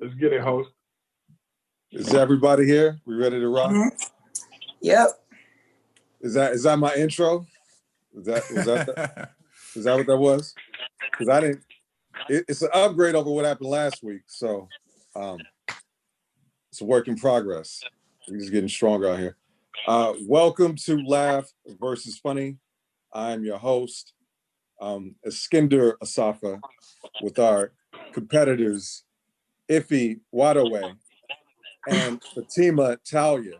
Let's get it, host. Is everybody here? We ready to rock? Mm-hmm. Yep. Is that my intro? Is that what that was? Because I didn't. It's an upgrade over what happened last week, so it's a work in progress. We're just getting stronger out here. Welcome to Laugh versus Funny. I'm your host, Iskender Asafa, with our competitors, Iffy Wadaway and Fatima Talia.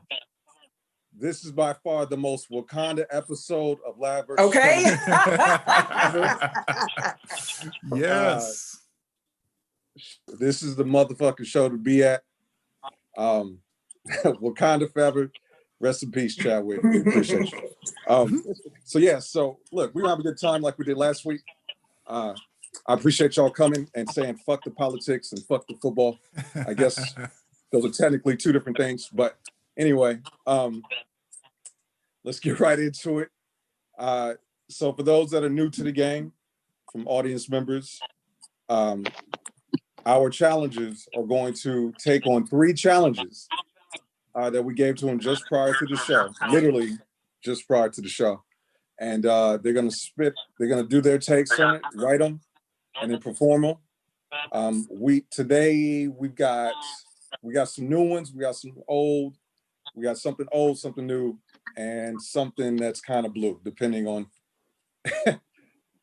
This is by far the most Wakanda episode of Laugh versus Okay. Funny. Yes. This is the motherfucking show to be at. Wakanda forever. Rest in peace, Chadwick. We appreciate you. So look, we're gonna have a good time like we did last week. I appreciate y'all coming and saying fuck the politics and fuck the football. I guess those are technically two different things, but anyway, let's get right into it. So for those that are new to the game, from audience members, our challengers are going to take on 3 challenges that we gave to them just prior to the show, literally just prior to the show. And they're gonna do their takes on it, write them, and then perform them. Today we got some new ones, we got some old, we got something old, something new, and something that's kind of blue, depending on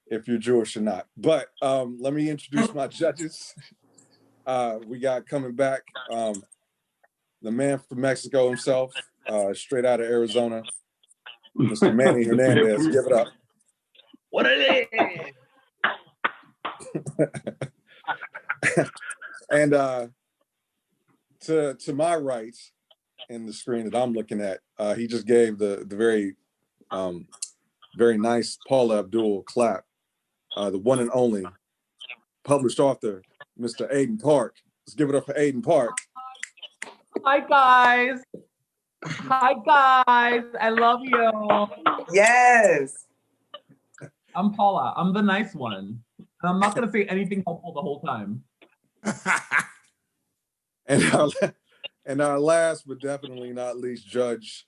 if you're Jewish or not. But let me introduce my judges. We got coming back the man from Mexico himself, straight out of Arizona, Mr. Manny Hernandez. Give it up. What it is? And to my right in the screen that I'm looking at, he just gave the very very nice Paula Abdul clap. The one and only published author, Mr. Aiden Park. Let's give it up for Aiden Park. Hi guys. I love you. Yes. I'm Paula. I'm the nice one. And I'm not gonna say anything helpful the whole time. And our last but definitely not least judge,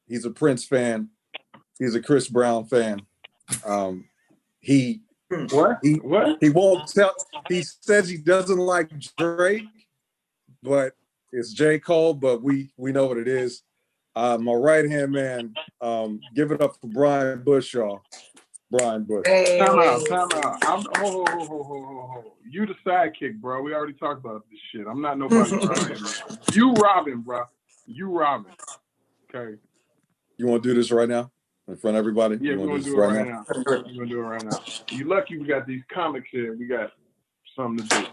he's a Prince fan. He's a Chris Brown fan. He won't tell. He says he doesn't like Drake, but it's J. Cole. But we know what it is. My right hand man. Give it up for Brian Bush, y'all. Brian Bush. Hey. Time out. You the sidekick, bro. We already talked about this shit. I'm not nobody. You Robin, bro. You Robin. Okay. You want to do this right now in front of everybody? Yeah, we're gonna do it right now. We're gonna do it right now. You lucky we got these comics here. We got something to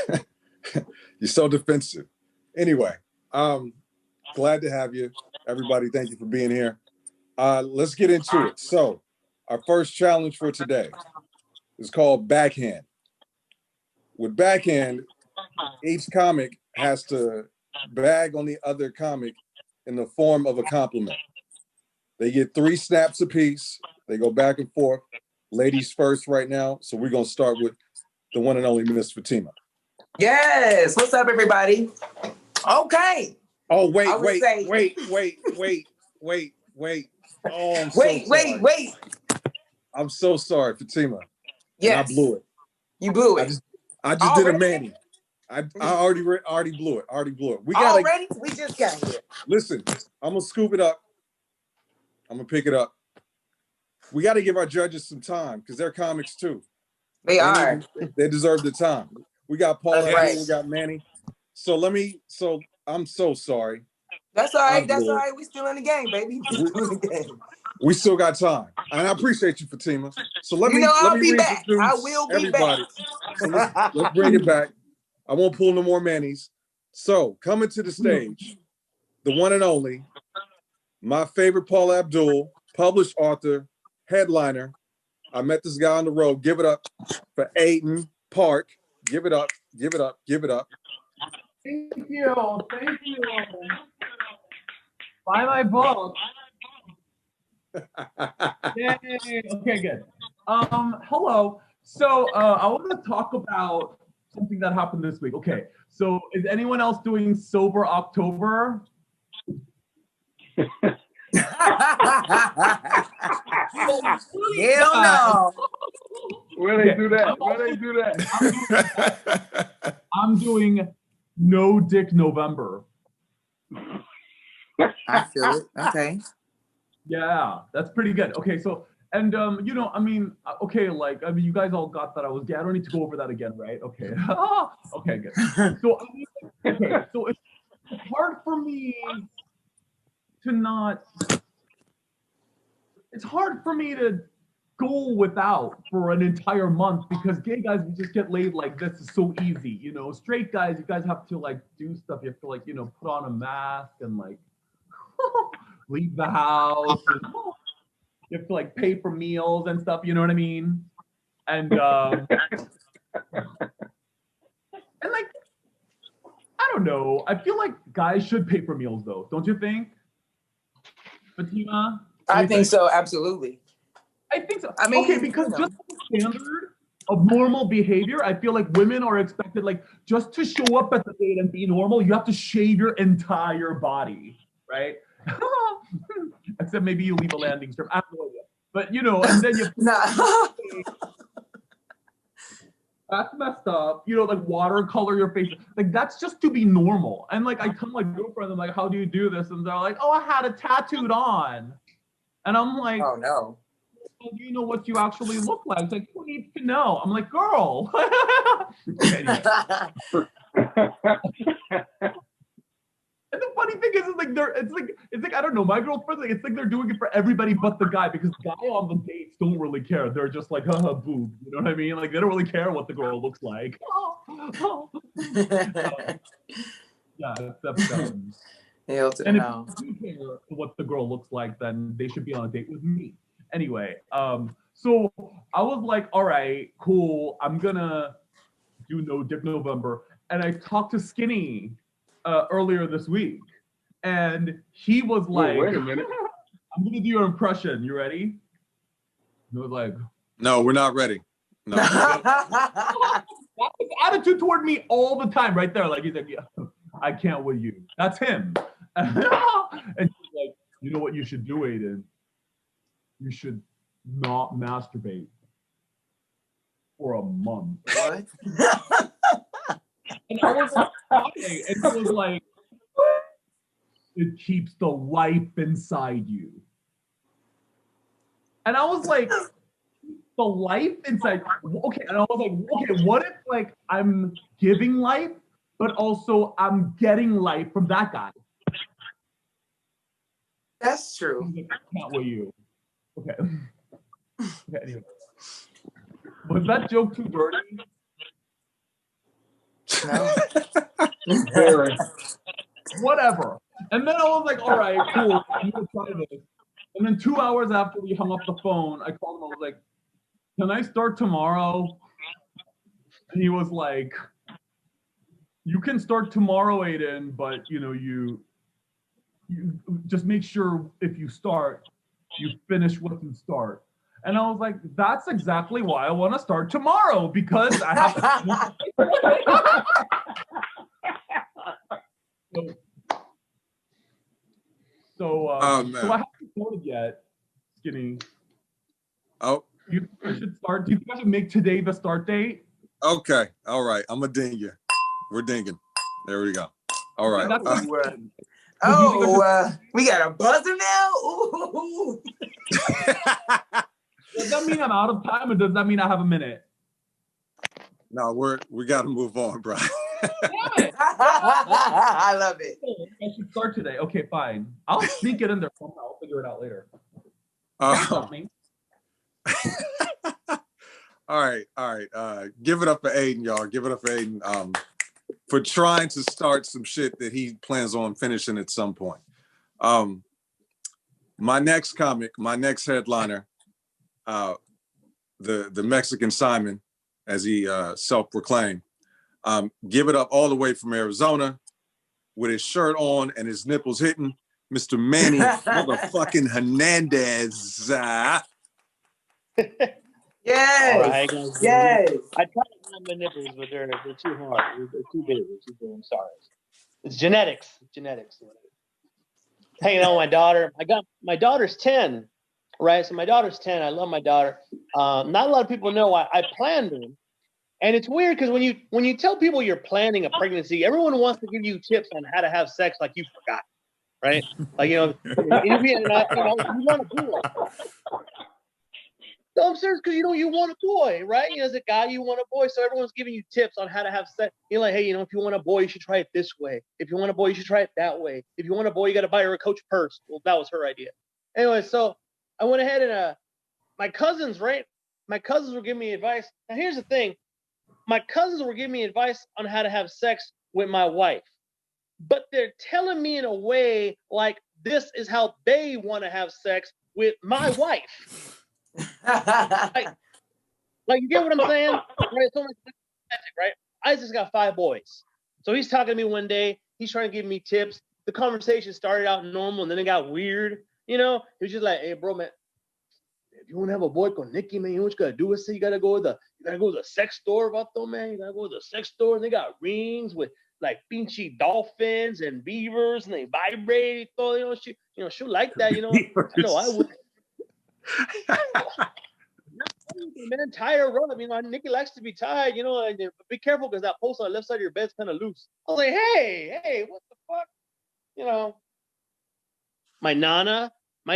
do. You're so defensive. Anyway, glad to have you, everybody. Thank you for being here. Let's get into it. So, our first challenge for today is called Backhand. With Backhand, each comic has to bag on the other comic in the form of a compliment. They get 3 snaps apiece. They go back and forth. Ladies first right now. So we're going to start with the one and only Miss Fatima. Yes. What's up, everybody? Okay. Oh, wait. Oh, Wait. I'm so sorry, Fatima. Yes. I blew it. You blew it. I just did a Manny. I already blew it. We just got here. Listen, I'm gonna scoop it up. I'm gonna pick it up. We got to give our judges some time because they're comics too. They are. They deserve the time. We got Paul, right. We got Manny. So I'm so sorry. That's all right. That's all right. We still in the game, baby. We still got time, and I appreciate you, Fatima. So let me be back. I will be everybody. back. So let's bring it back. I won't pull no more Mannies. So coming to the stage, the one and only, my favorite Paul Abdul, published author, headliner. I met this guy on the road. Give it up for Aiden Park. Give it up. Thank you. Buy my book. Yay. Okay, good. Hello. So I want to talk about something that happened this week. Okay, so is anyone else doing sober October? Hell no. Where they do that? Where they do that? I'm doing no dick November. I feel it. Okay. Yeah, that's pretty good. Okay, so and you know, I mean, okay, like I mean, you guys all got that I was gay. I don't need to go over that again, right? Okay. Okay, good. So I mean, okay, so it's hard for me to not. It's hard for me to go without for an entire month because gay guys we just get laid like this is so easy, you know. Straight guys, you guys have to like do stuff. You have to like, you know, put on a mask and like leave the house. And, you have to like pay for meals and stuff. You know what I mean? And and like I don't know. I feel like guys should pay for meals though. Don't you think, Fatima? I think so. Absolutely. I think so. I mean, okay, because you know. just the standard of normal behavior, I feel like women are expected, like, just to show up at the date and be normal, you have to shave your entire body, right? Except maybe you leave a landing strip. I have no idea. But, you know, and then you... Nah. That's messed up. You know, like, watercolor your face. Like, that's just to be normal. And, like, I tell my girlfriend, I'm like, how do you do this? And they're like, oh, I had it tattooed on. And I'm like... Oh, no. Well, do you know what you actually look like? It's like, who needs to know? I'm like, girl. Anyway. And the funny thing is like it's like I don't know, my girlfriend, like, it's like they're doing it for everybody but the guy because the guy on the dates don't really care. They're just like, haha, boob. You know what I mean? Like they don't really care what the girl looks like. Yeah, except Hell to and if no. you care what the girl looks like, then they should be on a date with me. Anyway, so I was like, all right, cool. I'm gonna do no dick November. And I talked to Skinny earlier this week. And he was like, wait a minute. I'm gonna do your impression. You ready? He was like, No, we're not ready. No. that's his attitude toward me all the time, right there. Like he's like, yeah, I can't with you. That's him. And he's like, you know what you should do, Aiden? You should not masturbate for a month. What? And I was like, why? And he was like, it keeps the life inside you. And I was like, the life inside, okay. And I was like, okay, what if like I'm giving life, but also I'm getting life from that guy? That's true. Like, I can't with you. Okay. Okay, anyway. Was that joke too dirty? No. Whatever. And then I was like, all right, cool. I'm gonna try this. And then 2 hours after we hung up the phone, I called him. I was like, can I start tomorrow? And he was like, you can start tomorrow, Aiden, but you know, you just make sure if you start, you finish what you start. And I was like, that's exactly why I want to start tomorrow, because I have to. So I haven't started yet, Skinny. Oh. You think I should start? Do you think I should make today the start date? Okay. All right. I'm a ding you. We're dinging. There we go. All right. We got a buzzer now? Ooh. Does that mean I'm out of time, or does that mean I have a minute? No, we got to move on, bro. Damn it! I love it. I should start today. Okay, fine. I'll sneak it in there somehow. I'll figure it out later. All right. Give it up for Aiden, y'all. Give it up for Aiden for trying to start some shit that he plans on finishing at some point. My next comic, my next headliner, the Mexican Simon, as he self-proclaimed, give it up all the way from Arizona with his shirt on and his nipples hitting, Mr. Manny motherfucking Hernandez. Yes. All right, guys. Yes. I try to hide my nipples, but they're too hard. They're too big. They're too big. I'm sorry. It's genetics. Genetics. Hanging out with my daughter. My daughter's 10, right? So my daughter's 10. I love my daughter. Not a lot of people know I planned her. And it's weird because when you tell people you're planning a pregnancy, everyone wants to give you tips on how to have sex like you forgot, right? Like, you want a boy. No, I'm serious, because you want a boy, right? As a guy, you want a boy, so everyone's giving you tips on how to have sex. You're like, hey, if you want a boy, you should try it this way. If you want a boy, you should try it that way. If you want a boy, you got to buy her a Coach purse. Well, that was her idea. Anyway, so I went ahead and my cousins, right? My cousins were giving me advice. Now, here's the thing. My cousins were giving me advice on how to have sex with my wife, but they're telling me in a way like this is how they want to have sex with my wife. like you get what I'm saying? Right? So right? Isaac's got 5 boys. So he's talking to me one day. He's trying to give me tips. The conversation started out normal and then it got weird. He was just like, hey, bro, man, if you want to have a boy called Nicky, man, you know what you gotta do is say you gotta go to the sex store, vato, man. You gotta go to the sex store and they got rings with like pinchy dolphins and beavers and they vibrate. She'll like that, I know I would. Man, tie her up. Nikki likes to be tied, and be careful because that post on the left side of your bed's kind of loose. I was like, hey, what the fuck? My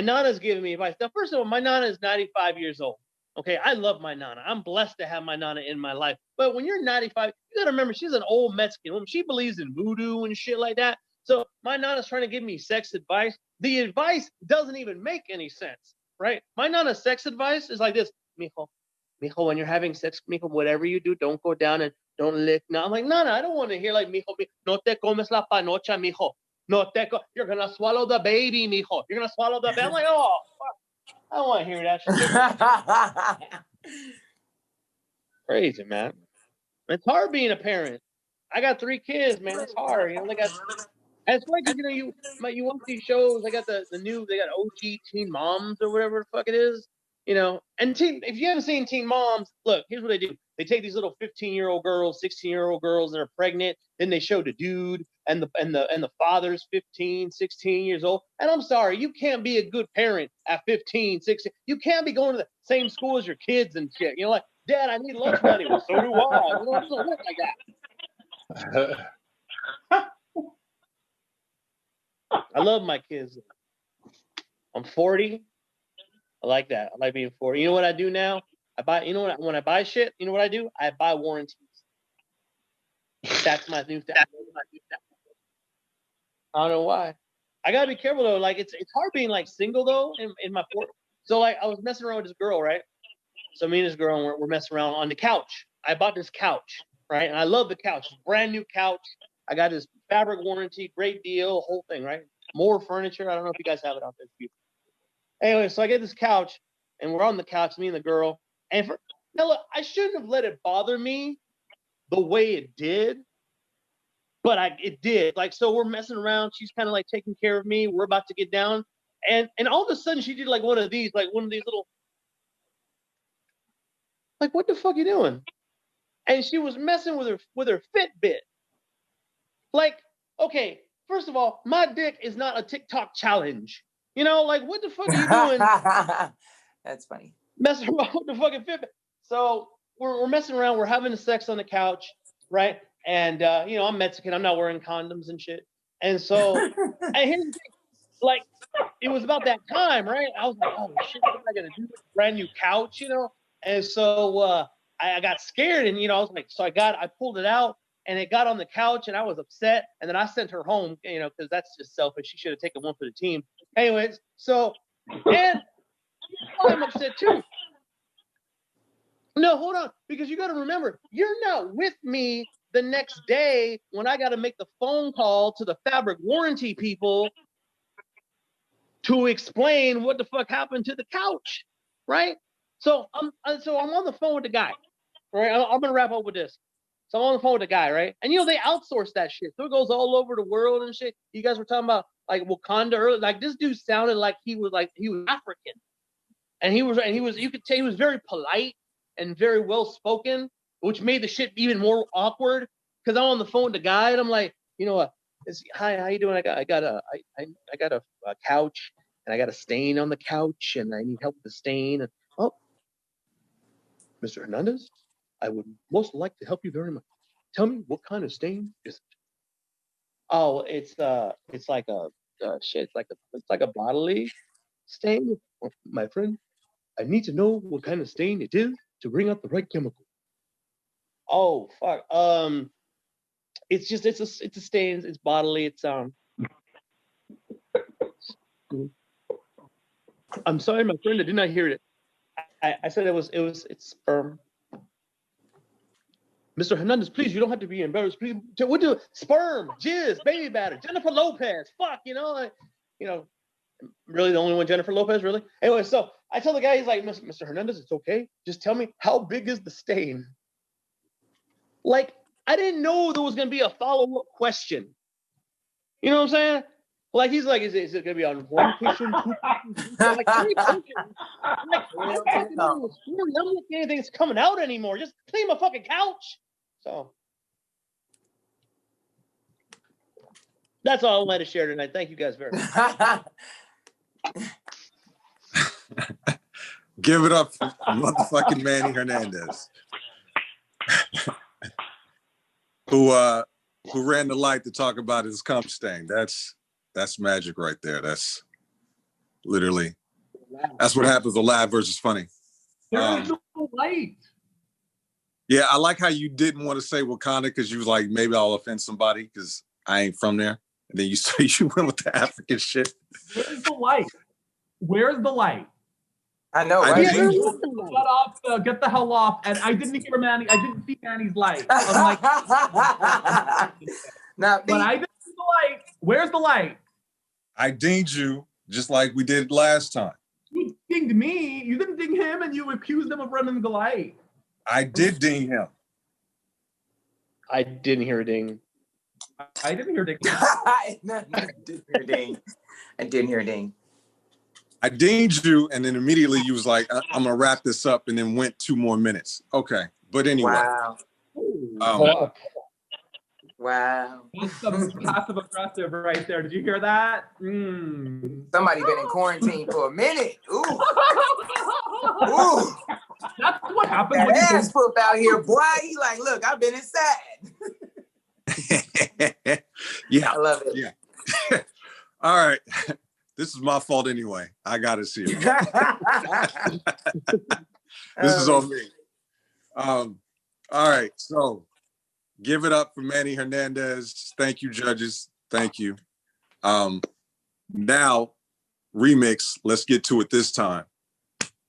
Nana's giving me advice. Now, first of all, my Nana is 95 years old. Okay, I love my Nana. I'm blessed to have my Nana in my life. But when you're 95, you gotta remember she's an old Mexican woman. She believes in voodoo and shit like that. So my Nana's trying to give me sex advice. The advice doesn't even make any sense, right? My Nana's sex advice is like this, mijo, when you're having sex, mijo, whatever you do, don't go down and don't lick. Now I'm like, Nana, I don't want to hear like, mijo, no te comes la panocha, mijo. No, you're gonna swallow the baby, mijo. You're gonna swallow the baby. I'm like, oh, fuck. I don't want to hear that shit. Crazy, man. It's hard being a parent. I got 3 kids, man. It's hard. And it's like, you watch these shows. They got they got OG Teen Moms or whatever the fuck it is. And if you haven't seen Teen Moms, look, here's what they do. They take these little 15-year-old girls, 16-year-old girls that are pregnant. Then they show the dude and the father's 15, 16 years old. And I'm sorry, you can't be a good parent at 15, 16. You can't be going to the same school as your kids and shit. Like, Dad, I need lunch money. Well, so do I. It doesn't work like that. I love my kids. I'm 40. I like that. I like being 40. You know what I do now? When I buy shit, you know what I do? I buy warranties. That's my new thing. I don't know why. I gotta be careful though. Like it's hard being like single though in my 40s. So like I was messing around with this girl, right? So me and this girl, we're messing around on the couch. I bought this couch, right? And I love the couch. It's a brand new couch. I got this fabric warranty, great deal, whole thing, right? More furniture. I don't know if you guys have it out there. Anyway, so I get this couch, and we're on the couch, me and the girl. And now look, I shouldn't have let it bother me the way it did, but it did. Like, so we're messing around. She's kind of like taking care of me. We're about to get down, and all of a sudden she did like one of these little, like, what the fuck you doing? And she was messing with her Fitbit. Like, okay, first of all, my dick is not a TikTok challenge. Like, what the fuck are you doing? That's funny. Messing around with the fucking Fitbit. So we're messing around. We're having sex on the couch, right? And, I'm Mexican. I'm not wearing condoms and shit. And so, and here's the thing. Like, it was about that time, right? I was like, oh, shit, what am I going to do with a brand new couch, And so I got scared. And, I was like, so I pulled it out. And it got on the couch, and I was upset. And then I sent her home, because that's just selfish. She should have taken one for the team. Anyways, so, and I'm upset too. No, hold on, because you got to remember, you're not with me the next day when I got to make the phone call to the fabric warranty people to explain what the fuck happened to the couch, right? So I'm on the phone with the guy, right? I'm gonna wrap up with this. So I'm on the phone with the guy, right? And they outsource that shit. So it goes all over the world and shit. You guys were talking about like Wakanda earlier. Like this dude sounded like he was African. And he was, you could tell he was very polite. and very well spoken, which made the shit even more awkward. Because I'm on the phone with the guy, and I'm like, hi, how you doing? I got a couch, and I got a stain on the couch, and I need help with the stain. And, oh, Mr. Hernandez, I would most like to help you very much. Tell me, what kind of stain is it? Oh, it's like it's like a bodily stain. Well, my friend, I need to know what kind of stain it is to bring out the right chemical. Oh fuck. It's a stain. It's bodily. It's I'm sorry, my friend. I did not hear it. I said it's sperm. Mr. Hernandez, please, you don't have to be embarrassed. Please, what do sperm, jizz, baby batter, Jennifer Lopez. Fuck, really the only one, Jennifer Lopez, really? Anyway, so I tell the guy, he's like, Mr. Hernandez, it's okay. Just tell me, how big is the stain? Like, I didn't know there was gonna be a follow-up question. You know what I'm saying? Like, he's like, is it gonna be on one cushion, two cushions? Like, three cushions. I'm like, I don't know the story. I don't think anything's coming out anymore. Just clean my fucking couch. So that's all I wanted to share tonight. Thank you guys very much. Give it up for motherfucking Manny Hernandez. who ran the light to talk about his cum stain. That's magic right there. That's literally, that's what happens with live versus funny. There is no light. Yeah, I like how you didn't want to say Wakanda because you was like, maybe I'll offend somebody because I ain't from there. And then you went with the African shit. Where's the light? Where's the light? I know, right? Shut off, get the hell off. And I didn't hear Manny. I didn't see Manny's light. I'm like, but I didn't see the light. Where's the light? I dinged you just like we did last time. You dinged me. You didn't ding him, and you accused him of running the light. I did ding him. I didn't hear a ding. I didn't hear ding. I didn't hear a ding. I didn't hear a ding. I dinged you, and then immediately you was like, I'm gonna wrap this up, and then went 2 more minutes. Okay, but anyway. Wow. Wow. That's some passive aggressive right there. Did you hear that? Somebody been in quarantine for a minute. Ooh. Ooh. That's what happens that when you ass poop out here, boy. He like, look, I've been inside. Yeah. I love it. Yeah. All right. This is my fault anyway. I got us here. This is on me. All right. So give it up for Manny Hernandez. Thank you, judges. Thank you. Now, remix. Let's get to it this time.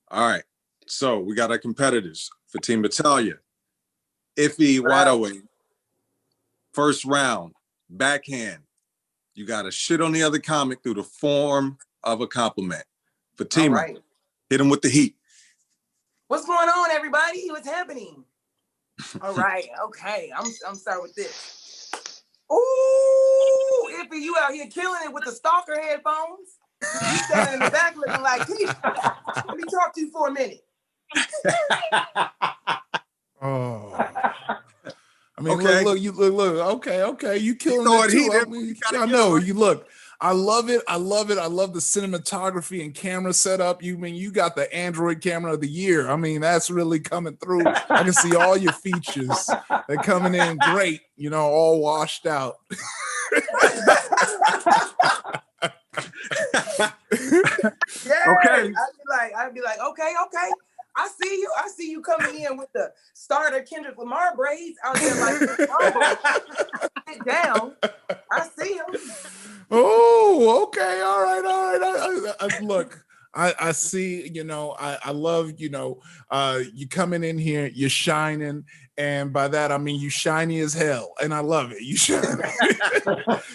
All right. So we got our competitors for Team Battaglia. Iffy, wide away. First round, backhand. You got to shit on the other comic through the form of a compliment. Fatima, right. Hit him with the heat. What's going on, everybody? What's happening? All right, okay. I'm starting with this. Ooh, Iffy, you out here killing it with the stalker headphones. You standing in the back looking like, hey, let me talk to you for a minute. Oh. I mean, okay. look. Okay. You killing it too. I know. You look. I love it. I love the cinematography and camera setup. You got the Android camera of the year. I mean, that's really coming through. I can see all your features. They're coming in great. All washed out. Yeah. Okay. I'd be like, okay. I see you coming in with the starter Kendrick Lamar braids out there like, oh, sit down. I see him. Oh, okay. All right. I look, I see, I love, you coming in here, you're shining. And by that, I mean, you shiny as hell. And I love it. You shine.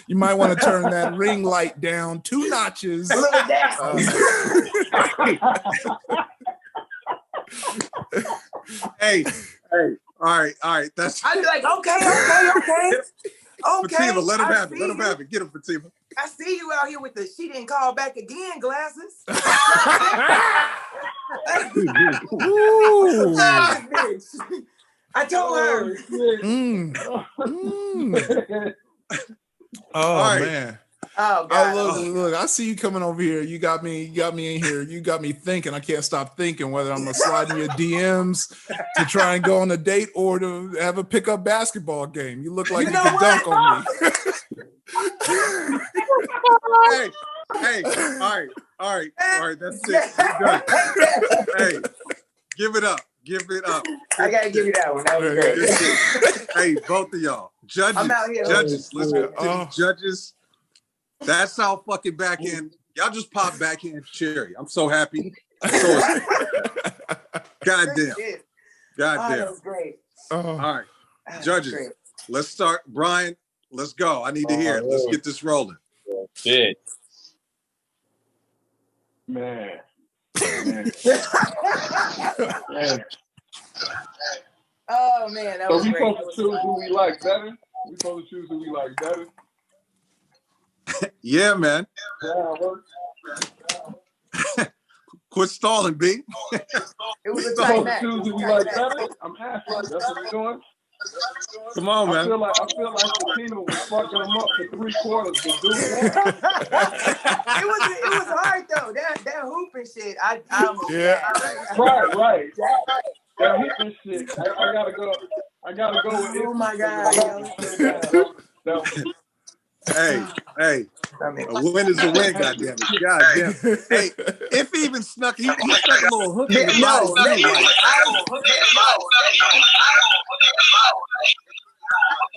You might want to turn that ring light down 2 notches. A little down. Hey, all right. That's. I'd be like, okay. Okay. Fatima, let him I have it. see Let him you. have it. Get him, Fatima. I see you out here with the she didn't call back again glasses. Ooh. Bitch. I told her. Oh All right. man. Oh God. Look, I see you coming over here. You got me in here. You got me thinking. I can't stop thinking whether I'm gonna slide in your DMs to try and go on a date or to have a pickup basketball game. You look like you can dunk on me. Hey, all right. That's it. We're done. Hey, give it up. I gotta give you that one. That was great. Hey, both of y'all, judges, I'm out here. judges. Let's go to the judges. That's our fucking backhand. Y'all just pop backhand cherry. I'm so happy. Goddamn. That was great. All right, judges. Great. Let's start. Brian, let's go. I need to hear it. Let's get this rolling. Shit. Man. Oh man, that So was we great. supposed to choose who we like better? We supposed to choose who we like better? Yeah, man. Yeah, work. Quit stalling, B. It was a We tight supposed to match. choose who we like better? I'm asking. That's what we're doing? Come on, I man. feel like Fatima was fucking them up for 3 quarters, but dude, It was hard though. That hooping shit. I almost Yeah. died. right. That hitting shit. I gotta go with Oh my God. Hey. A win is a win, goddamn it. Goddamn. Hey, if he even snuck, he stuck a little hook in the body.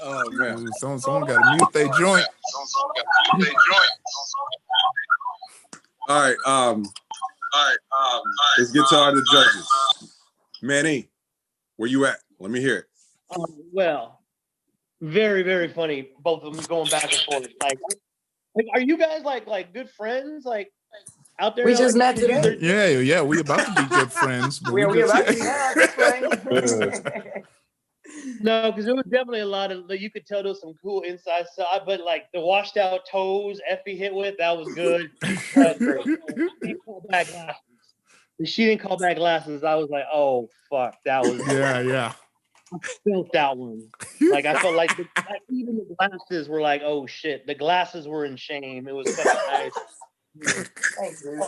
Oh man. Ooh, someone got to mute their joint. All right. Let's get to our other judges. Manny, where you at? Let me hear it. Well, very, very funny. Both of them going back and forth. Like are you guys like good friends? Like out there? We just met today. today. Yeah. We about to be good friends. But We just, about to be now. No, because there was definitely a lot of, you could tell there was some cool inside stuff, but like the washed out toes Effie hit with, that was good. She didn't call back glasses. I was like, oh fuck, that was yeah. I felt that one. Like I felt like even the glasses were like, oh shit, the glasses were in shame. It was fucking nice. Thanks, dude.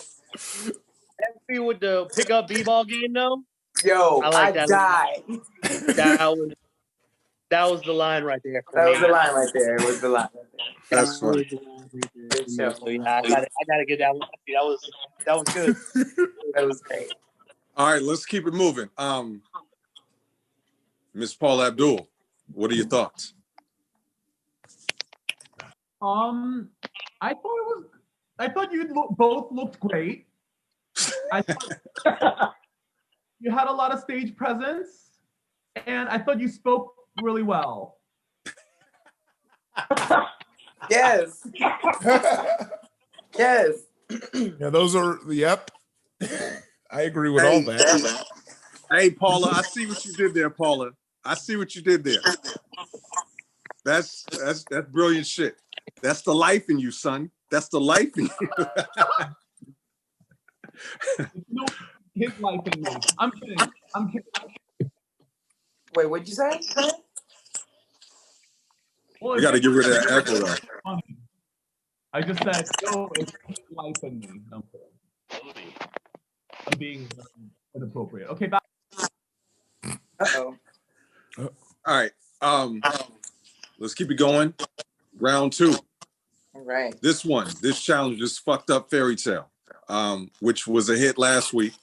Effie with the pickup b-ball game though. Yo, I that. died. That was the line right there. That was the line right there. It was the line right there. That's funny. So yeah, I gotta get that one. That was good. That was great. All right, let's keep it moving. Miss Paul Abdul, what are your thoughts? I thought you both looked great. I thought you had a lot of stage presence, and I thought you spoke really well. Yes. Yes. Yeah, those are, yep. I agree with all that. Hey, Paula, I see what you did there, Paula. I see what you did there. That's brilliant shit. That's the life in you, son. That's the life in you. His life in me. I'm kidding. Wait, what'd you say? Well, You got to get rid of that echo, though. Funny. I just said, no, it's his life in me. No, I'm being inappropriate. Okay, bye. Uh-oh. All right. Let's keep it going. Round 2. All right. This challenge is Fucked Up Fairy Tale, which was a hit last week.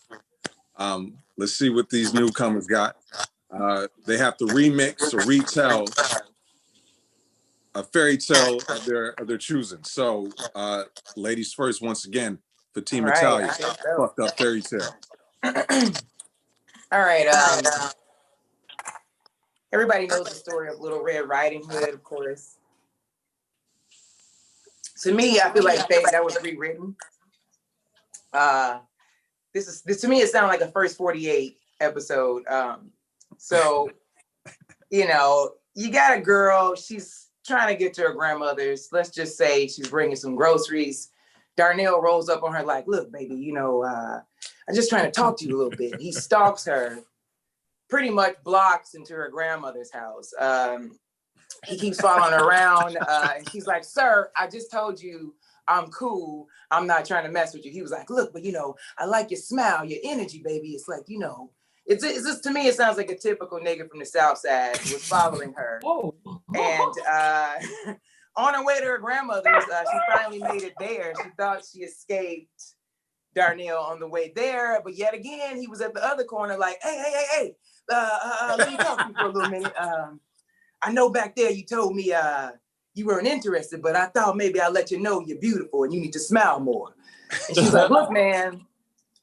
Let's see what these newcomers got. They have to remix or retell a fairy tale of their choosing. So, ladies first, once again, Fatima Talia, Fucked Up Fairy Tale. All right. Everybody knows the story of Little Red Riding Hood, of course. To me, I feel like that was rewritten. This to me, it sounded like a first 48 episode. So, you know, you got a girl, she's trying to get to her grandmother's. Let's just say she's bringing some groceries. Darnell rolls up on her like, look, baby, you know, I'm just trying to talk to you a little bit. He stalks her, pretty much blocks into her grandmother's house. He keeps following her around. And she's like, sir, I just told you I'm cool. I'm not trying to mess with you. He was like, look, but you know, I like your smile, your energy, baby. It's like, you know, it's just, to me, it sounds like a typical nigga from the South Side who was following her. Oh. And on her way to her grandmother's, she finally made it there. She thought she escaped Darnell on the way there, but yet again, he was at the other corner like, hey, let me talk to you for a little minute. I know back there you told me you weren't interested, but I thought maybe I'll let you know you're beautiful and you need to smile more. And she's like, look, man,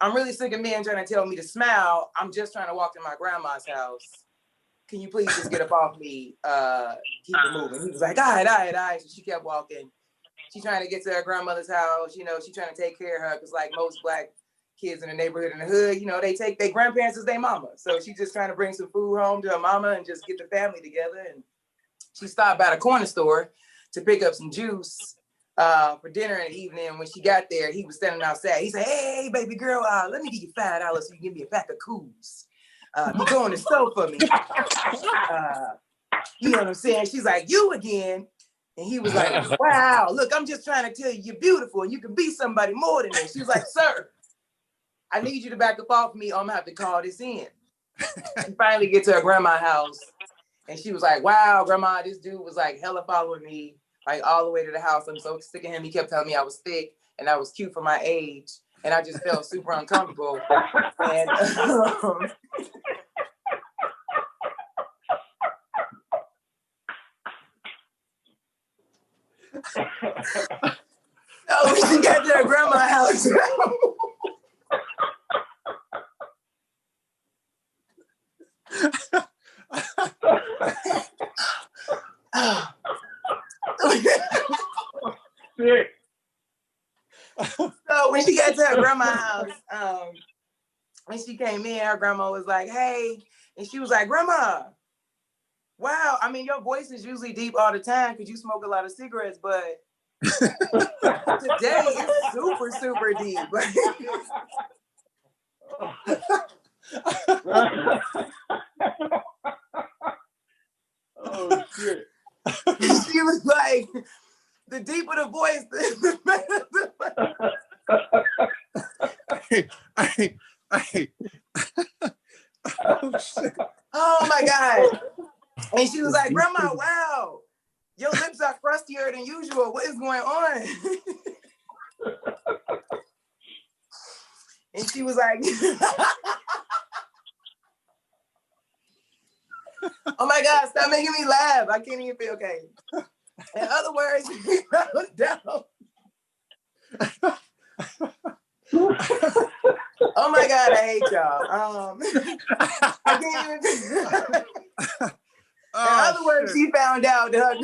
I'm really sick of men trying to tell me to smile. I'm just trying to walk to my grandma's house. Can you please just get up off me? Keep it moving. He was like, all right. So she kept walking. She's trying to get to her grandmother's house. You know, she's trying to take care of her because like most Black kids in the neighborhood in the hood, you know, they take their grandparents as their mama. So she's just trying to bring some food home to her mama and just get the family together. And she stopped by the corner store to pick up some juice for dinner in the evening. And when she got there, he was standing outside. He said, hey, baby girl, let me give you $5 so you can give me a pack of Coos. You go in the store for me. You know what I'm saying? She's like, you again. And he was like, wow, look, I'm just trying to tell you you're beautiful and you can be somebody more than that. She was like, sir, I need you to back up off me or I'm gonna have to call this in. She finally get to her grandma's house and she was like, wow, grandma, this dude was like hella following me, like all the way to the house. I'm so sick of him. He kept telling me I was thick and I was cute for my age. And I just felt super uncomfortable. And so she got to her grandma's house. So when she got to her grandma's house, when she came in, her grandma was like, hey, and she was like, grandma, wow, I mean, your voice is usually deep all the time because you smoke a lot of cigarettes, but today it's super, super deep. Oh, shit. She was like, the deeper the voice, the better. Oh, shit. Oh my God. And she was like, grandma, wow, your lips are crustier than usual. What is going on? And she was like, oh my God, stop making me laugh. I can't even feel okay. In other words, she wrote down. Oh my God, I hate y'all. I can't even. In other words, she found out that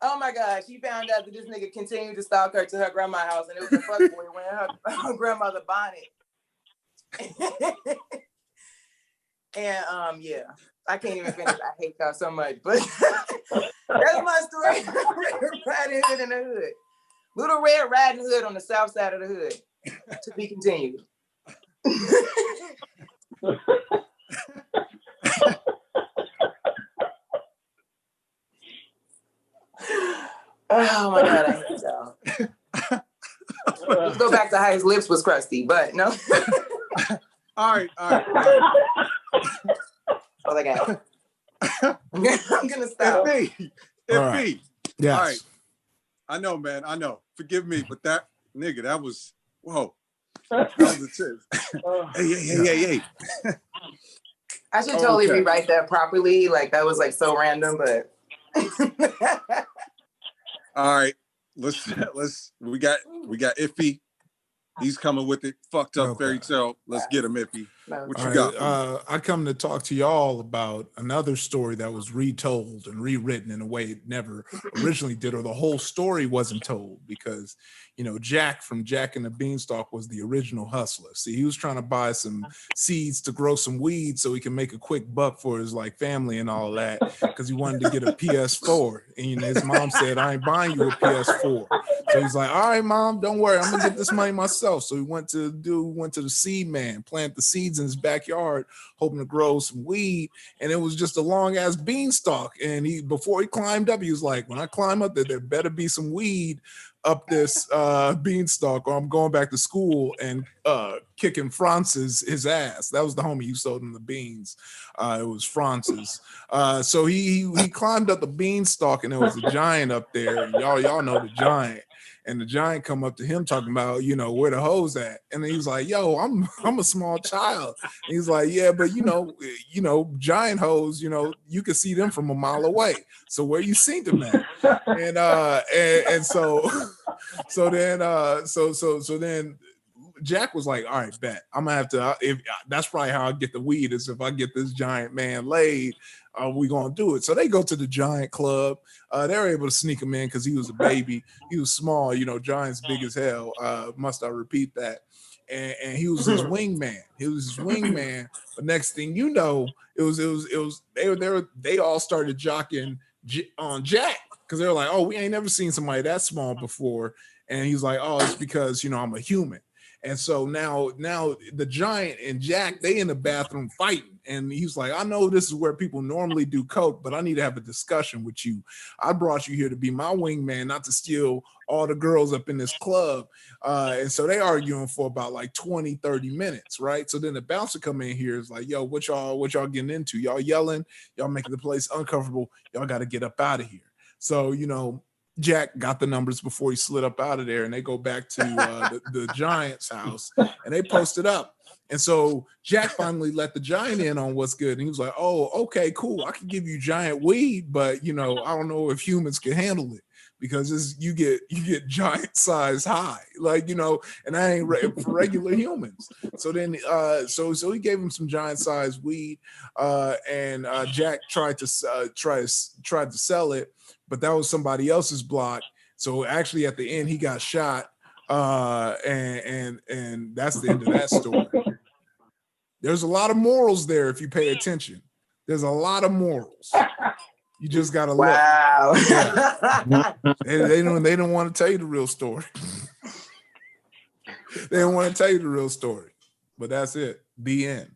oh my God, she found out that this nigga continued to stalk her to her grandma's house, and it was a fuckboy wearing her grandmother bonnet. And yeah, I can't even finish. I hate y'all so much, but that's my story. Riding Hood in the hood. Little Red Riding Hood on the south side of the hood. To be continued. Oh my God, I hate y'all. Let's go back to how his lips was crusty, but no. All right. Oh my God. I'm gonna stop. If Yes. All right. I know, man. I know. Forgive me, but that nigga, that was whoa. That was a tip. Hey. I should totally Okay. rewrite that properly. Like that was like so random, but All right. Let's we got Iffy. He's coming with it. Fucked up Okay. fairy tale. Let's get him, Iffy. What you All got? right, I come to talk to y'all about another story that was retold and rewritten in a way it never originally did, or the whole story wasn't told, because Jack from Jack and the Beanstalk was the original hustler. See, he was trying to buy some seeds to grow some weed so he can make a quick buck for his family and all that, because he wanted to get a PS4. And his mom said, "I ain't buying you a PS4." So he's like, "All right, Mom, don't worry, I'm gonna get this money myself." So he went to the seed man, plant the seeds in his backyard, hoping to grow some weed. And it was just a long ass beanstalk. And before he climbed up, he was like, "When I climb up there better be some weed up this beanstalk, or I'm going back to school and kicking Francis his ass." That was the homie who sold him the beans. It was Francis. So he climbed up the beanstalk, and there was a giant up there. Y'all know the giant. And the giant come up to him talking about, where the hoes at. And he was like, "Yo, I'm a small child." And he's like, "Yeah, but giant hoes, you can see them from a mile away. So where you seen them at?" And so then Jack was like, "All right, bet. I'm gonna have to. If that's probably how I get the weed, is if I get this giant man laid. We gonna do it." So they go to the giant club. They're able to sneak him in because he was a baby. He was small. Giant's big as hell. Must I repeat that? And he was his wingman. He was his wingman. But next thing you know, they all started jocking on Jack, because they were like, "Oh, we ain't never seen somebody that small before." And he's like, "Oh, it's because I'm a human." And so now the giant and Jack, they in the bathroom fighting. And he's like, "I know this is where people normally do coke, but I need to have a discussion with you. I brought you here to be my wingman, not to steal all the girls up in this club." And so they arguing for about 20, 30 minutes, right? So then the bouncer come in here, is like, "Yo, what y'all getting into? Y'all yelling, y'all making the place uncomfortable. Y'all got to get up out of here." So, Jack got the numbers before he slid up out of there, and they go back to the Giant's house, and they posted up. And so Jack finally let the giant in on what's good. And he was like, "Oh, okay, cool. I can give you giant weed, but I don't know if humans can handle it, because you get giant size high, and I ain't for regular humans." So then so he gave him some giant size weed, and Jack tried to sell it, but that was somebody else's block. So actually at the end he got shot, and that's the end of that story. There's a lot of morals there if you pay attention. There's a lot of morals. You just gotta look. Wow. Yeah. They don't want to tell you the real story. They don't want to tell you the real story. But that's it. The end.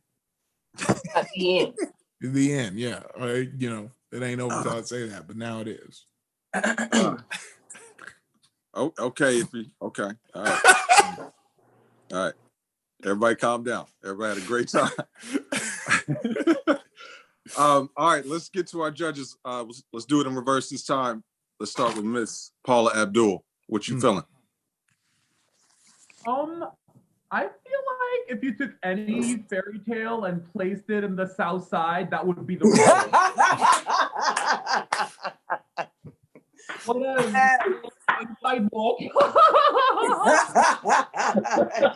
At the end. The end, yeah. Right. It ain't over till I say that, but now it is. Oh, okay, Iffy. Okay. All right. All right. Everybody calm down. Everybody had a great time. All right, let's get to our judges. Let's do it in reverse this time. Let's start with Miss Paula Abdul. What you feeling? I feel like if you took any fairy tale and placed it in the South Side, that would be the result. Sidewalk.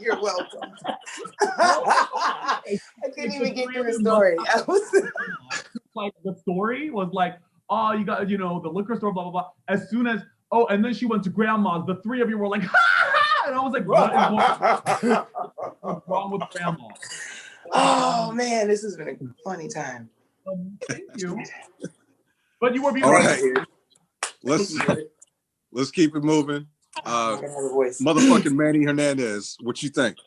You're welcome. I couldn't even get through the story. Like the story was like, "Oh, you got the liquor store, blah blah blah." As soon as and then she went to grandma's. The three of you were like, "Ha ha!" And I was like, "What is wrong with grandma?" Oh man, this has been a funny time. Thank you. But you were beautiful. All right. Let's keep it moving. Motherfucking Manny Hernandez, what you think?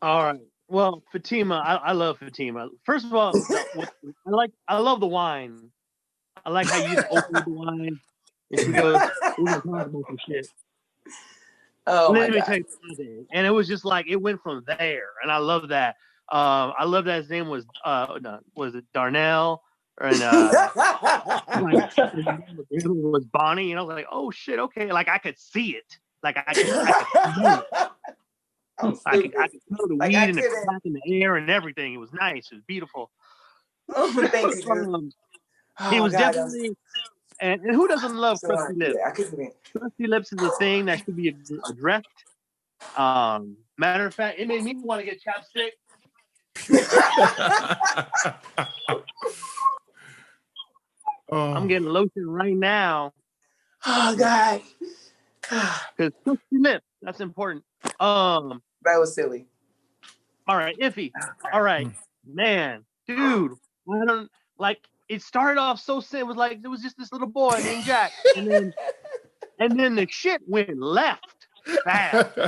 All right. Well, Fatima, I love Fatima. First of all, I love the wine. I like how you open the wine and she goes, "We're gonna talk about some shit." Oh my God. Tell you something. And it was just like it went from there, and I love that. I love that his name was it Darnell? And it was Bonnie, and I was like, "Oh shit, okay." Like I could see it. Like I could smell it. I could smell the weed and the crack in the air and everything. It was nice. It was beautiful. Oh, thank you, dude. He was definitely, and who doesn't love crusty lips? Yeah, I couldn't. Crusty lips is a thing that should be addressed. Matter of fact, it made me want to get chapstick. I'm getting lotion right now. Oh God. Because lips, that's important. That was silly. All right, iffy. All right, man, dude. I don't like. It started off so simple. It was like there was just this little boy named Jack, and then the shit went left fast.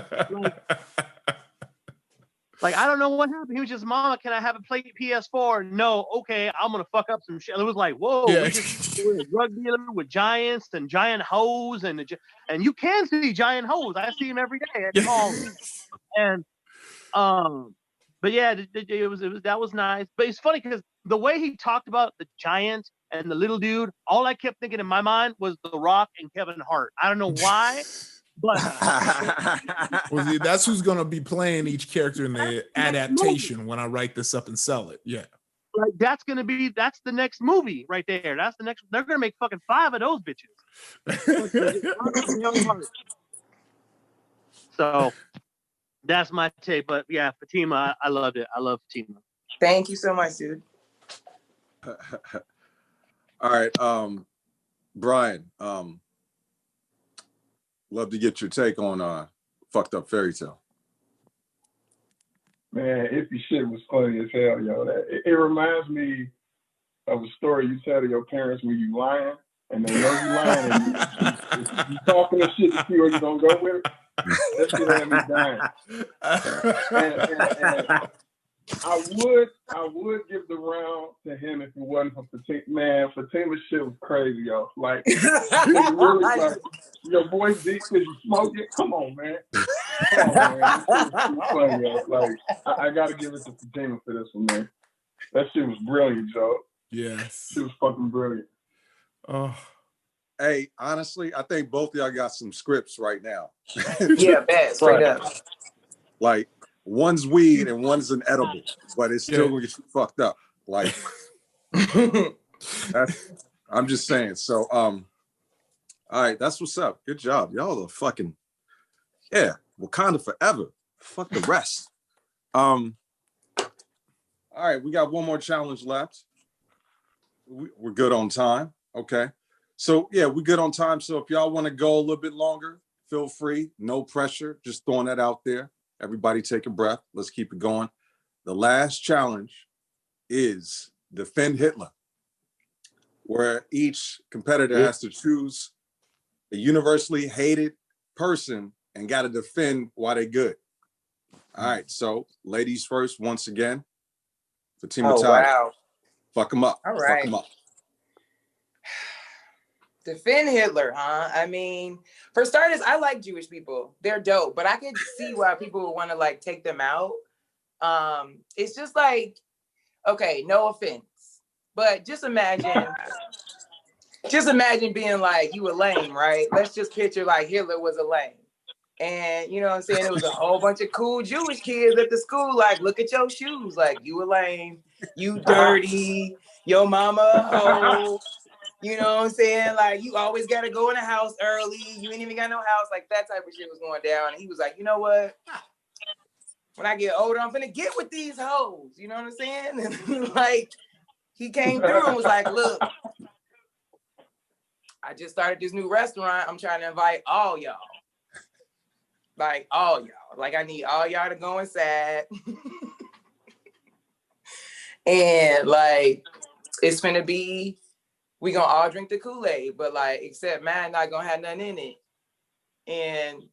Like I don't know what happened. He was just, Mama, can I have a plate PS4? No, okay, I'm gonna fuck up some shit. It was like, whoa, we're a drug dealer with giants and giant hoes, and you can see giant hoes. I see them every day at malls. And but yeah, it was that was nice. But it's funny because the way he talked about the giant and the little dude, all I kept thinking in my mind was The Rock and Kevin Hart. I don't know why. But well, see, that's who's gonna be playing each character in the adaptation when I write this up and sell it. Yeah, like that's the next movie right there. That's the next. They're gonna make fucking 5 of those bitches. So that's my take. But yeah, Fatima, I loved it. I love Fatima. Thank you so much, dude. All right, Brian. Love to get your take on Fucked Up Fairy Tale. Man, iffy shit was funny as hell, yo. It reminds me of a story you tell to your parents when you lying, and they know you lying, and you talking to shit to see where you gonna go with it. That shit had me dying. And I would give the round to him if it wasn't for Fatima. Man, Fatima's shit was crazy, yo. Like, really, like your voice deep because you smoke it. Come on, man. Come on, man. This shit was funny, yo. Like, I gotta give it to Fatima for this one, man. That shit was brilliant, Joe. Yes. Shit was fucking brilliant. Oh. Hey, honestly, I think both of y'all got some scripts right now. Yeah, bad, straight up. Like, one's weed and one's an edible, but it's still gonna get you fucked up. Like, I'm just saying. So, all right, that's what's up. Good job, y'all are fucking Wakanda forever. Fuck the rest. All right, we got one more challenge left. We're good on time. Okay, so yeah, we're good on time. So if y'all want to go a little bit longer, feel free. No pressure. Just throwing that out there. Everybody take a breath. Let's keep it going. The last challenge is Defend Hitler, where each competitor has to choose a universally hated person and got to defend why they're good. All right, so ladies first, once again. Fatima Tyler. Wow. Fuck them up. All right. Fuck them up. Defend Hitler, huh? I mean, for starters, I like Jewish people. They're dope, but I can see why people would want to like take them out. It's just like, okay, no offense, but just imagine being like, you were lame, right? Let's just picture like Hitler was a lame. And you know what I'm saying? It was a whole bunch of cool Jewish kids at the school, like, look at your shoes, like you were lame, you dirty, your mama a hoe. You know what I'm saying? Like, you always got to go in the house early. You ain't even got no house. Like, that type of shit was going down. And he was like, you know what? When I get older, I'm finna get with these hoes. You know what I'm saying? And like, he came through and was like, look, I just started this new restaurant. I'm trying to invite all y'all. Like, all y'all. Like, I need all y'all to go inside. And like, it's finna be, we gonna all drink the Kool-Aid, but like, except mine not gonna have nothing in it. And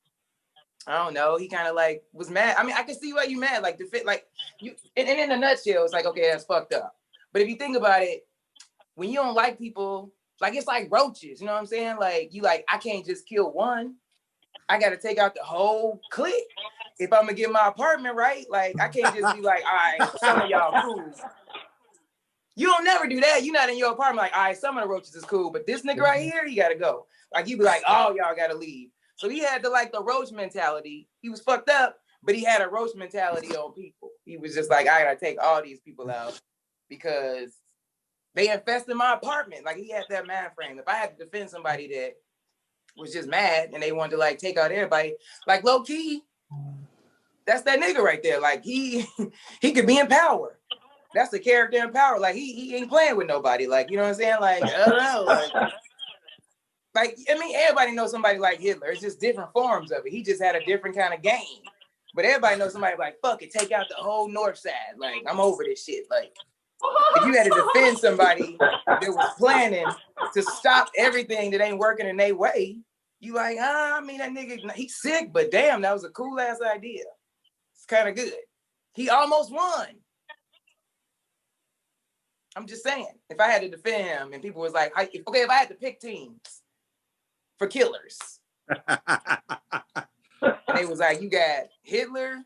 I don't know, he kind of like was mad. I mean, I can see why you mad, like the fit, like you, and in a nutshell, it's like, okay, that's fucked up. But if you think about it, when you don't like people, like it's like roaches, you know what I'm saying? Like, you like, I can't just kill one. I gotta take out the whole clique if I'm gonna get my apartment right. Like, I can't just be like, all right, some of y'all cool. You don't never do that. You're not in your apartment like, all right, some of the roaches is cool, but this nigga right here, he gotta go. Like, you be like, oh, y'all gotta leave. So he had the roach mentality. He was fucked up, but he had a roach mentality on people. He was just like, I gotta take all these people out because they infested my apartment. Like, he had that mind frame. If I had to defend somebody that was just mad and they wanted to like take out everybody, like low key, That's that nigga right there. Like he could be in power. That's the character in power. Like he ain't playing with nobody. Like, you know what I'm saying? Like, I don't know. Like I mean, everybody knows somebody like Hitler. It's just different forms of it. He just had a different kind of game. But everybody knows somebody like, fuck it, take out the whole north side. Like, I'm over this shit. Like, if you had to defend somebody that was planning to stop everything that ain't working in their way, you like, I mean, that nigga, he's sick, but damn, that was a cool ass idea. It's kind of good. He almost won. I'm just saying, if I had to defend him and people was like, okay, if I had to pick teams for killers, and they was like, you got Hitler,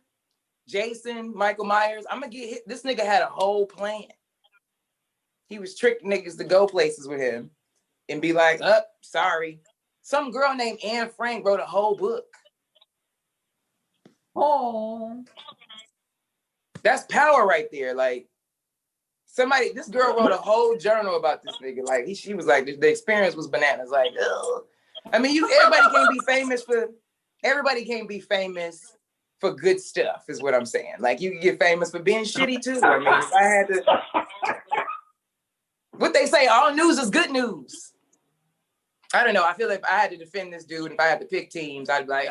Jason, Michael Myers. I'm gonna get hit. This nigga had a whole plan. He was tricking niggas to go places with him and be like, sorry. Some girl named Anne Frank wrote a whole book. Oh. That's power right there. Like, this girl wrote a whole journal about this nigga. Like, she was like, the experience was bananas. Like, ugh. I mean, everybody can't be famous for good stuff, is what I'm saying. Like, you can get famous for being shitty too. I mean, if I had to, what they say, all news is good news. I don't know. I feel like if I had to defend this dude, if I had to pick teams, I'd be like,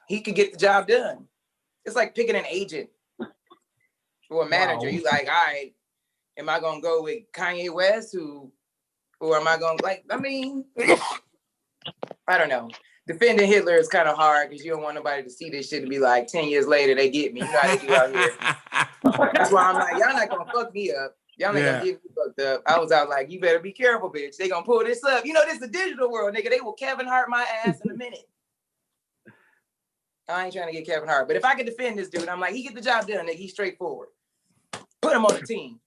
he could get the job done. It's like picking an agent or a manager. Wow. You like, all right, am I gonna go with Kanye West, or am I gonna I mean, I don't know. Defending Hitler is kind of hard because you don't want nobody to see this shit and be like, 10 years later, they get me. You know how they do out here. That's why I'm like, y'all not gonna fuck me up. Y'all not gonna get me fucked up. I was out like, you better be careful, bitch. They gonna pull this up. You know, this is the digital world, nigga. They will Kevin Hart my ass in a minute. I ain't trying to get Kevin Hart. But if I could defend this dude, I'm like, he get the job done, nigga. He's straightforward. Put him on the team.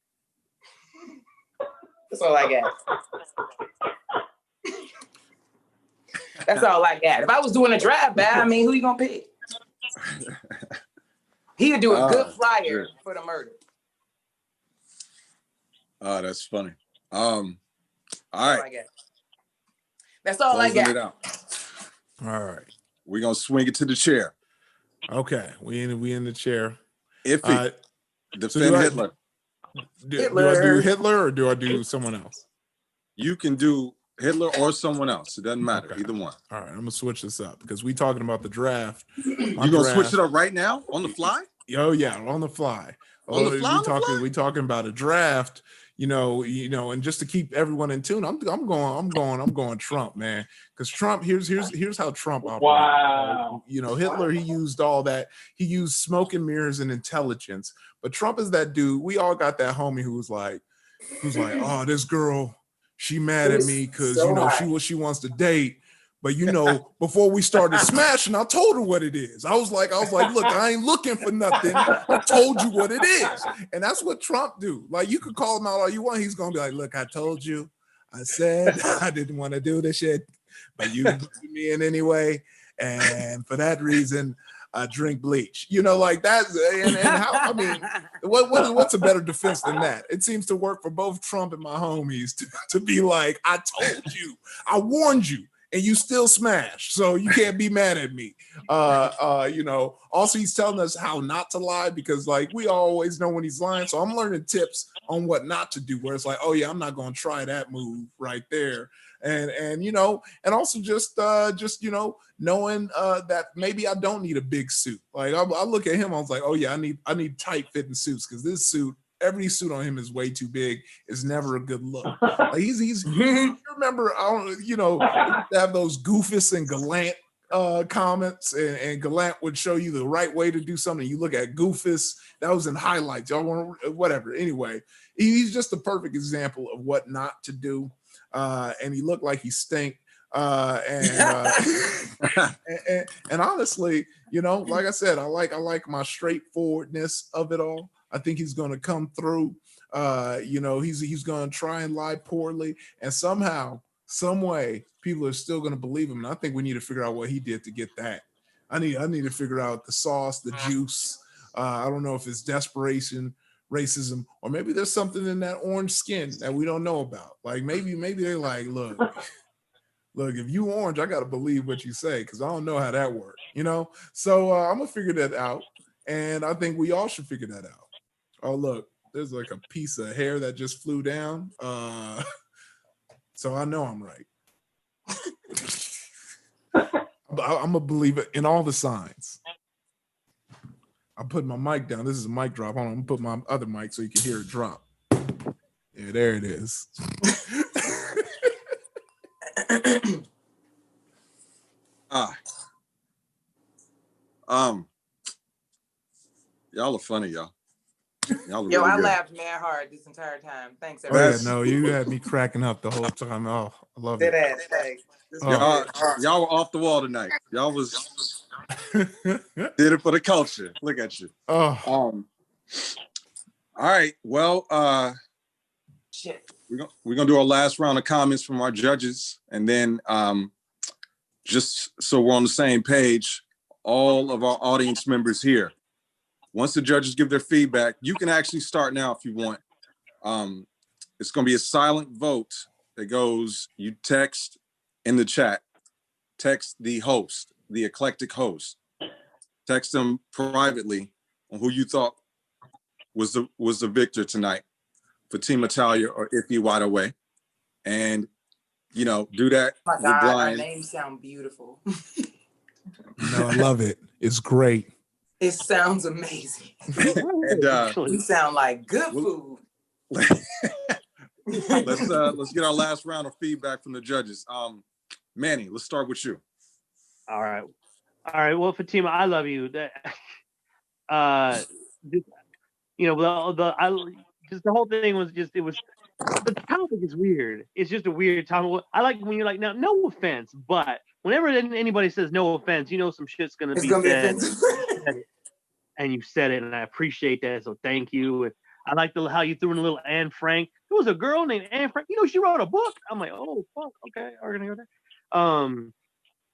That's all I got. That's all I got. If I was doing a draft bat, I mean, who you gonna pick? He would do a good flyer for the murder. Oh, that's funny. All right. That's all I got. All right. We're gonna swing it to the chair. Okay. We in the chair. Iffy. Defend Hitler. Do I do Hitler or do I do someone else? You can do Hitler or someone else. It doesn't matter. Okay. Either one. All right. I'm gonna switch this up because we talking about the draft. You gonna switch it up right now on the fly? Oh yeah, on the fly. We talking about a draft. You know, and just to keep everyone in tune, I'm going Trump, man. Because Trump, here's how Trump operates. Wow. You know, Hitler, he used all that. He used smoke and mirrors and intelligence. But Trump is that dude. We all got that homie who's like, oh, this girl, she mad at me because she wants to date. But you know, before we started smashing, I told her what it is. I was like, look, I ain't looking for nothing. I told you what it is. And that's what Trump do. Like, you could call him out all you want. He's gonna be like, look, I told you. I said I didn't want to do this shit, but you put me in anyway. And for that reason, I drink bleach. You know, like that. And how, I mean, what's a better defense than that? It seems to work for both Trump and my homies to be like, I told you, I warned you. And you still smash, so you can't be mad at me. You know, also he's telling us how not to lie because like we always know when he's lying. So I'm learning tips on what not to do, where it's like, oh yeah, I'm not gonna try that move right there. And you know, and also just you know, knowing that maybe I don't need a big suit. Like I look at him, I was like, oh yeah, I need tight fitting suits because this suit, every suit on him is way too big. It's never a good look. Like he's you remember, you know, to have those Goofus and Gallant comments, and Gallant would show you the right way to do something. You look at Goofus, that was in highlights. Y'all want to, whatever. Anyway, he's just a perfect example of what not to do. And he looked like he stink. And honestly, you know, like I said, I like my straightforwardness of it all. I think he's going to come through. You know, he's going to try and lie poorly, and somehow, some way, people are still going to believe him. And I think we need to figure out what he did to get that. I need to figure out the sauce, the juice. I don't know if it's desperation, racism, or maybe there's something in that orange skin that we don't know about. Like maybe they're like, look, look, if you orange, I gotta believe what you say because I don't know how that works, you know. So I'm gonna figure that out, and I think we all should figure that out. Oh, look, there's like a piece of hair that just flew down. So I know I'm right. I'm a believer in all the signs. I'm putting my mic down. This is a mic drop. Hold on, I'm gonna put my other mic so you can hear it drop. Yeah, there it is. Y'all are funny, y'all. Y'all are Yo, really I good. laughed mad hard this entire time. Thanks, Oh yeah, everybody. no, you had me cracking up the whole time. Oh, I love Dead it. ass. Thanks. This was Y'all were off the wall tonight. Y'all was did it for the culture. Look at you. Oh, All right. Well, shit. we're gonna do our last round of comments from our judges, and then just so we're on the same page, all of our audience members here. Once the judges give their feedback, you can actually start now if you want. It's gonna be a silent vote that goes, you text in the chat, text the host, the eclectic host, text them privately on who you thought was the victor tonight for Team Italia or Iffy Wide Away. And, you know, do that Oh my with God, our Brian. names sound beautiful. no, I love it. It's great. It sounds amazing. And We sound like good food. let's get our last round of feedback from the judges. Manny, let's start with you. All right. Well, Fatima, I love you. You know, just the whole thing was just, it was, the topic is weird. It's just a weird topic. I like when you're like, no offense, but whenever anybody says no offense, you know some shit's gonna be said. And you said it, and I appreciate that. So thank you. And I like how you threw in a little Anne Frank. There was a girl named Anne Frank. You know, she wrote a book. I'm like, oh fuck, okay, we're gonna go there.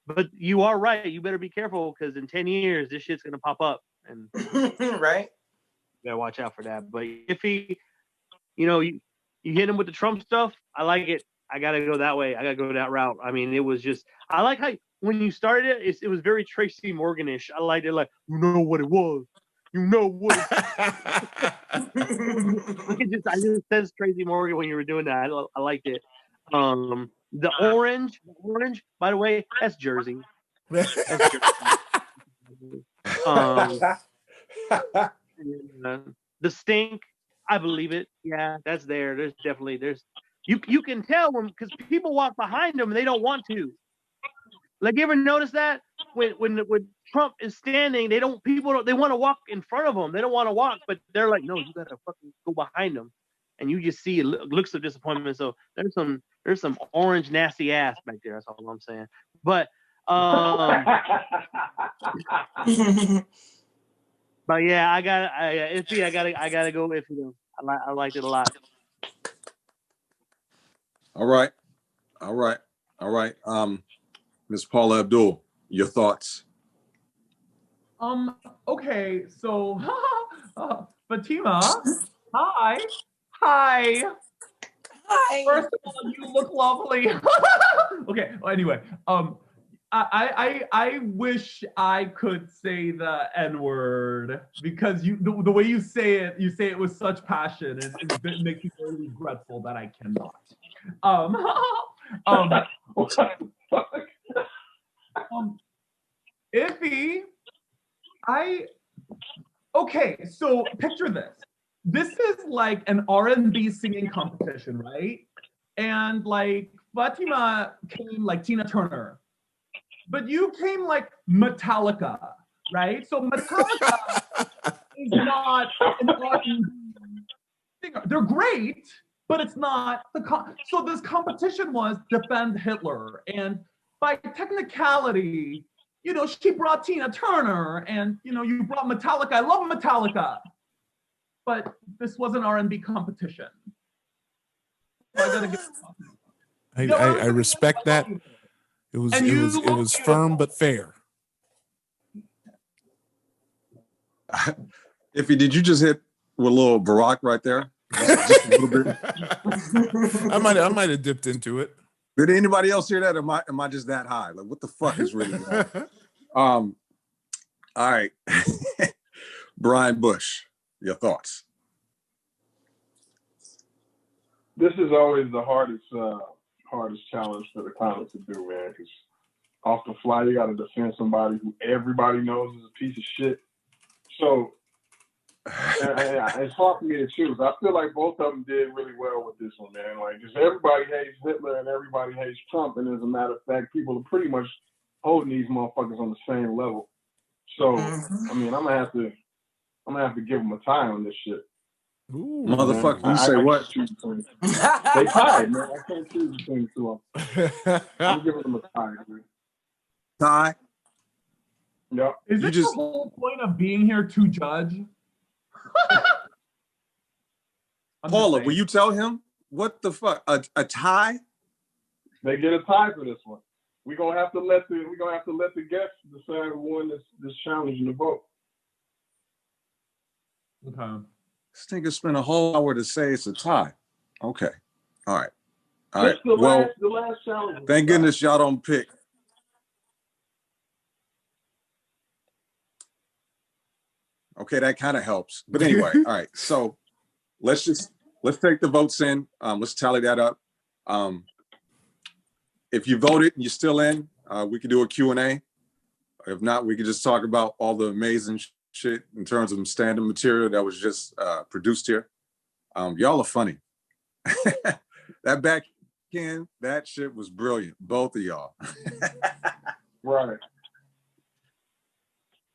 But you are right. You better be careful because in 10 years this shit's gonna pop up, and right. You gotta watch out for that. But if he, you know, you hit him with the Trump stuff, I like it. I gotta go that way. I gotta go that route. I mean, it was just, I like how when you started it, it was very Tracy Morgan-ish. I liked it, like, you know what it was. You know what I just sense Tracy Morgan when you were doing that. I liked it. The orange, by the way, that's Jersey. That's Jersey. The stink, I believe it. Yeah, that's there. There's definitely you can tell when, because people walk behind them and they don't want to. Like, you ever notice that when Trump is standing, they want to walk in front of him. They don't want to walk, but they're like, no, you gotta fucking go behind them, and you just see looks of disappointment. So there's some orange nasty ass back there. That's all I'm saying. But but yeah, I gotta go with you. I liked it a lot. All right. Ms. Paula Abdul, your thoughts? Okay, so Fatima, hi. First of all, you look lovely. Okay, well, anyway, I wish I could say the N-word because the way you say it with such passion, and it makes me very regretful that I cannot. Iffy, okay, so picture this. This is like an R&B singing competition, right? And like Fatima came like Tina Turner, but you came like Metallica, right? So Metallica is not an R&B singer. They're great, but it's not so this competition was defend Hitler, and by technicality, you know, she brought Tina Turner, and you know, you brought Metallica. I love Metallica, but this was an R&B competition. So I gotta get. I respect that. It was firm but fair. Iffy, did you just hit with a little Barack right there? Just a little bit. I might have dipped into it. Did anybody else hear that? Or am I just that high? Like, what the fuck is really going on? All right. Brian Bush, your thoughts. This is always the hardest challenge for the comic to do, man, because off the fly, you got to defend somebody who everybody knows is a piece of shit. So it's hard for me to choose. I feel like both of them did really well with this one, man. Like, just everybody hates Hitler and everybody hates Trump, and as a matter of fact, people are pretty much holding these motherfuckers on the same level. So, I mean, I'm gonna have to give them a tie on this shit. Ooh, motherfucker, you say what? They tied, man. I can't choose between the two of them. I'm giving them a tie, man. Tie? Yep. Is this the whole point of being here to judge? Paula, will you tell him what the fuck? A tie? They get a tie for this one. We're gonna have to let the guests decide who won this challenge in the vote. Okay. This nigga spent a whole hour to say it's a tie. Okay. All right. All right. The Well, last challenge. thank goodness y'all don't pick. Okay, that kind of helps. But anyway, all right. So let's take the votes in. Let's tally that up. If you voted and you're still in, we could do a Q&A. If not, we could just talk about all the amazing shit in terms of standard material that was just produced here. Y'all are funny. That back end, that shit was brilliant. Both of y'all. Right.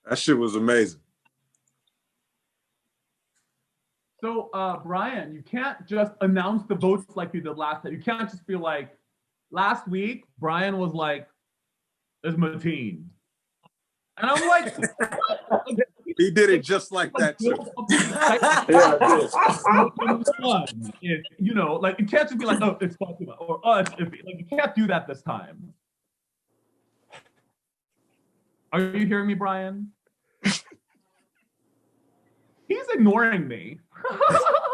That shit was amazing. So, Brian, you can't just announce the votes like you did last time. You can't just be like, last week, Brian was like, "It's Mateen." And I'm like, he did it just like that too. Yeah, you know, like, you can't just be like, "Oh, it's Fatima," or "Oh, it's Iffy." Like, you can't do that this time. Are you hearing me, Brian? He's ignoring me.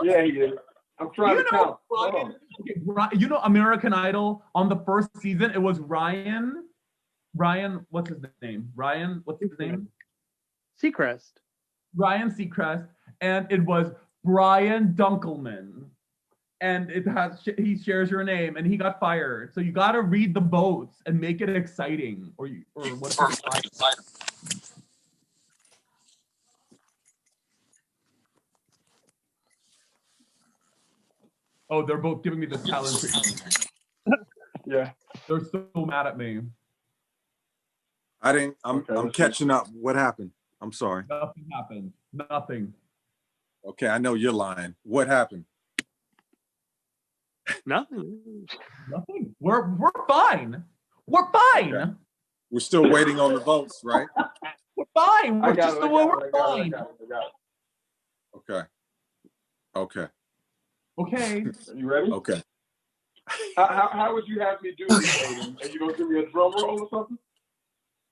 Yeah, he is. I'm trying to count. You know American Idol, on the first season, it was Ryan, what's his name? Seacrest. Ryan Seacrest, and it was Brian Dunkelman. And he shares your name, and he got fired. So you got to read the votes and make it exciting, or what's it? Oh, they're both giving me this talent treatment. Yeah. They're so mad at me. I'm catching up. What happened? I'm sorry. Nothing happened. Nothing. Okay, I know you're lying. What happened? Nothing. Nothing. We're fine. We're fine. Okay. We're still waiting on the votes, right? We're fine. We're fine. Okay. Okay. Okay. Are you ready? Okay. How would you have me do this, Aiden? Are you gonna give me a drum roll or something?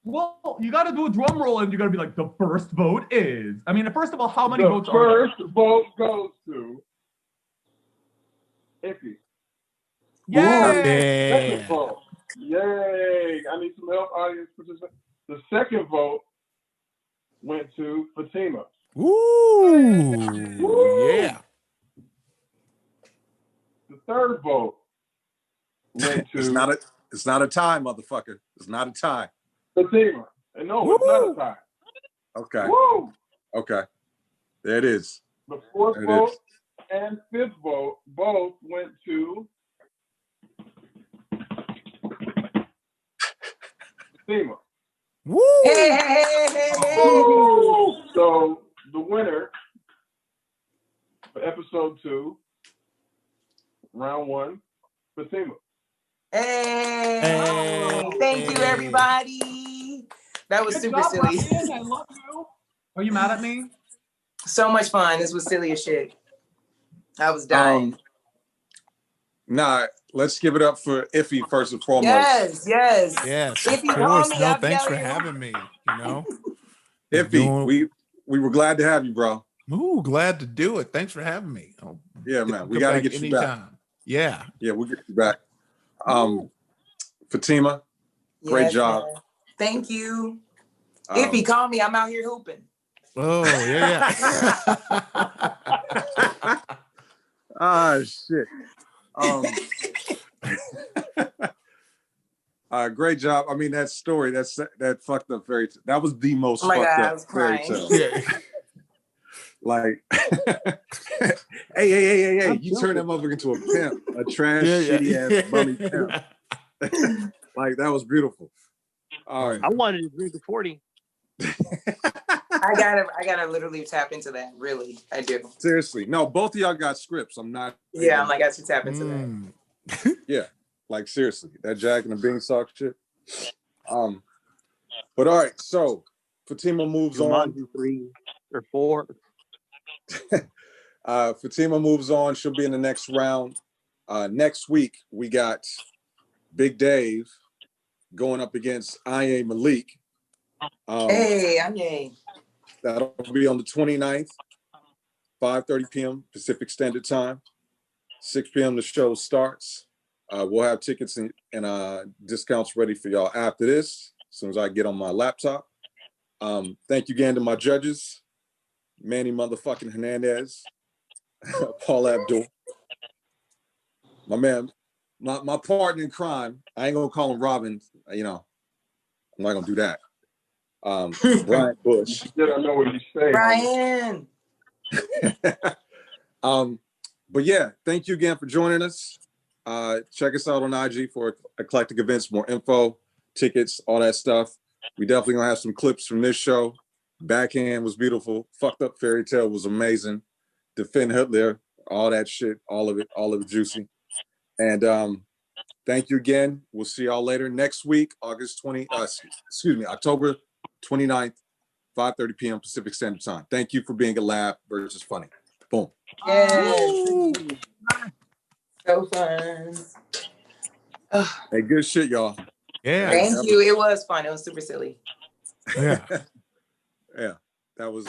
Well, you got to do a drum roll, and you got to be like, the first vote is. I mean, first of all, how many votes are there? The first vote goes to Iffy. Yay! Second vote. Yay! I need some help, audience participants. The second vote went to Fatima. Ooh, yeah. The third vote went to It's not a tie, motherfucker. It's not a tie. Fatima. And no, it's not a tie. Okay. Woo! Okay. There it is. The fourth vote and fifth vote both went to Fatima. Woo! Woo! So the winner for episode 2, round 1, Fatima. Hey, thank you, everybody. That was super silly. Ryan, I love you. Are you mad at me? So much fun. This was silly as shit. I was dying. Nah, let's give it up for Iffy first and foremost. Yes. Of course. No, thanks for having me. You know, Iffy, we were glad to have you, bro. Ooh, glad to do it. Thanks for having me. Yeah, man. We got to get you back. Yeah. Yeah, we'll get you back. Fatima, great Yes, job. man. Thank you. If he called me, I'm out here hooping. Oh, yeah. Shit. Great job. I mean, that story, that fucked up fairy tale. That was the most Oh my fucked God, I up was fairy crying. tale. Yeah. Like, hey, you turn him over into a pimp, a trash, shitty ass bummy pimp. Like, that was beautiful. I wanted to drink the 40. I gotta literally tap into that. Really, I do. Seriously, no, both of y'all got scripts. I'm not. Yeah, I'm like, I got to tap into that. Yeah, like seriously, that Jack and the Beanstalk shit. But all right, so Fatima moves on. 3 or 4. Fatima moves on. She'll be in the next round. Next week we got Big Dave going up against Anye Malik. Hey, Anye. That'll be on the 29th, 5:30 p.m. Pacific Standard Time. 6 p.m. the show starts. We'll have tickets and discounts ready for y'all after this, as soon as I get on my laptop. Thank you again to my judges, Manny motherfucking Hernandez, Paul Abdul, my man, my partner in crime. I ain't gonna call him Robin, you know. I'm not gonna do that. Brian Bush. You don't know what you say. Brian. But yeah, thank you again for joining us. Check us out on IG for eclectic events, more info, tickets, all that stuff. We definitely gonna have some clips from this show. Backhand was beautiful. Fucked up fairy tale was amazing. Defend Hitler, all that shit, all of it juicy. And thank you again. We'll see y'all later next week, October 29th, 5:30 p.m. Pacific Standard Time. Thank you for being a laugh versus funny. Boom. Yes. So fun. Hey, good shit, y'all. Yeah. Thank you. It was fun. It was super silly. Yeah. Yeah. That was